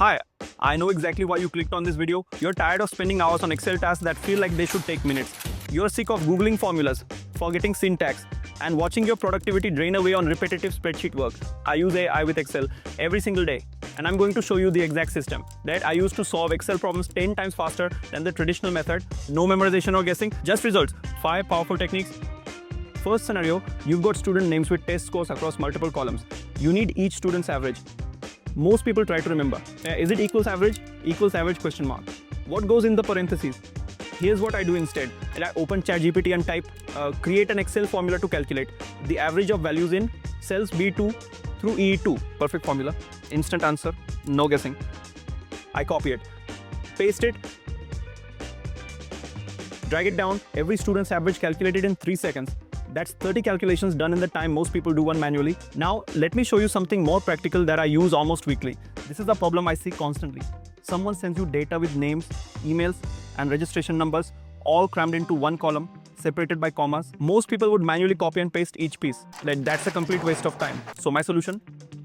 Hi, I know exactly why you clicked on this video. You're tired of spending hours on Excel tasks that feel like they should take minutes. You're sick of Googling formulas, forgetting syntax, and watching your productivity drain away on repetitive spreadsheet work. I use AI with Excel every single day, and I'm going to show you the exact system that I use to solve Excel problems 10 times faster than the traditional method. No memorization or guessing, just results. 5 powerful techniques. First scenario, you've got student names with test scores across multiple columns. You need each student's average. Most people try to remember. Is it equals average? Equals average question mark. What goes in the parentheses? Here's what I do instead. I open ChatGPT and type, create an Excel formula to calculate the average of values in cells B2 through E2. Perfect formula. Instant answer. No guessing. I copy it. Paste it. Drag it down. Every student's average calculated in 3 seconds. That's 30 calculations done in the time most people do one manually. Now, let me show you something more practical that I use almost weekly. This is a problem I see constantly. Someone sends you data with names, emails, and registration numbers, all crammed into one column, separated by commas. Most people would manually copy and paste each piece. That's a complete waste of time. So my solution?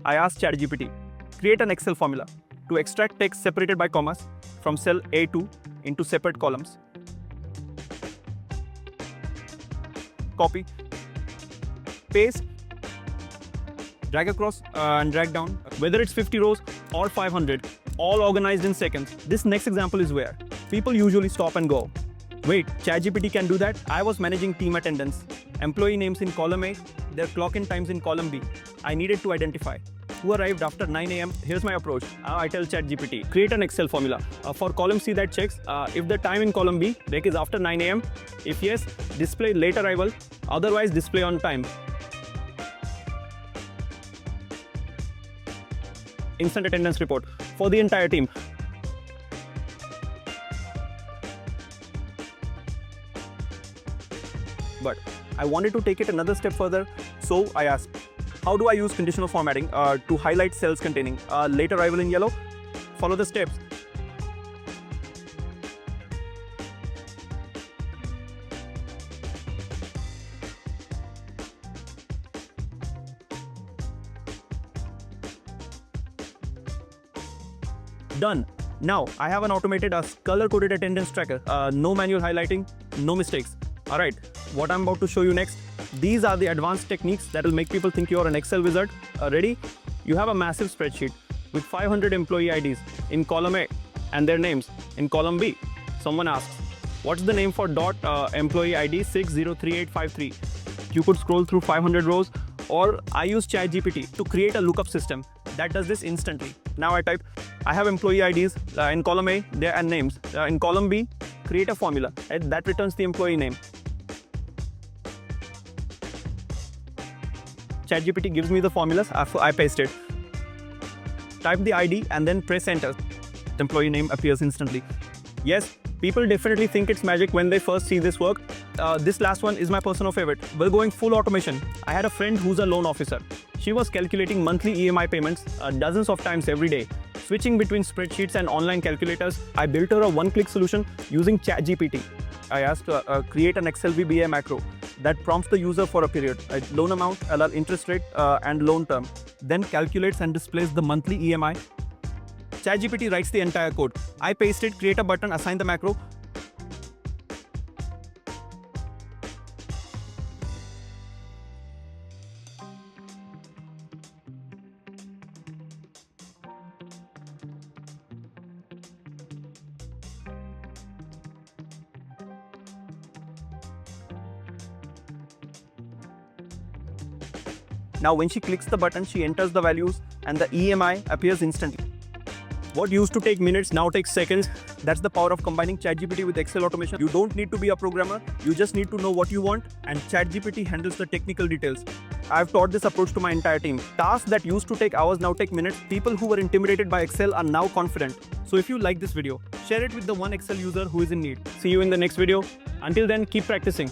I asked ChatGPT, create an Excel formula to extract text separated by commas from cell A2 into separate columns. Copy, paste, drag across and drag down. Whether it's 50 rows or 500, all organized in seconds. This next example is where people usually stop and go, wait, ChatGPT can do that? I was managing team attendance. Employee names in column A, their clock-in times in column B. I needed to identify who arrived after 9 a.m. Here's my approach. I tell ChatGPT, create an Excel formula. For column C that checks if the time in column B break is after 9 a.m. If yes, display late arrival, otherwise display on time. Instant attendance report for the entire team. But I wanted to take it another step further, so I asked, how do I use conditional formatting to highlight cells containing late arrival in yellow? Follow the steps. Done. Now I have an automated color-coded attendance tracker. No manual highlighting, no mistakes. Alright, what I'm about to show you next. These are the advanced techniques that will make people think you're an Excel wizard. Ready? You have a massive spreadsheet with 500 employee IDs in column A and their names in column B. Someone asks, what's the name for employee ID 603853? You could scroll through 500 rows, or I use ChatGPT to create a lookup system that does this instantly. Now I type, I have employee IDs in column A and names. In column B, create a formula that returns the employee name. ChatGPT gives me the formulas, I paste it. Type the ID and then press enter. The employee name appears instantly. Yes, people definitely think it's magic when they first see this work. This last one is my personal favorite. We're going full automation. I had a friend who's a loan officer. She was calculating monthly EMI payments dozens of times every day. Switching between spreadsheets and online calculators, I built her a one-click solution using ChatGPT. I asked create an Excel VBA macro that prompts the user for a period, loan amount, interest rate, and loan term, then calculates and displays the monthly EMI. ChatGPT writes the entire code. I paste it, create a button, assign the macro. Now when she clicks the button, she enters the values and the EMI appears instantly. What used to take minutes now takes seconds. That's the power of combining ChatGPT with Excel automation. You don't need to be a programmer, you just need to know what you want, and ChatGPT handles the technical details. I've taught this approach to my entire team. Tasks that used to take hours now take minutes. People who were intimidated by Excel are now confident. So if you like this video, share it with the one Excel user who is in need. See you in the next video. Until then, keep practicing.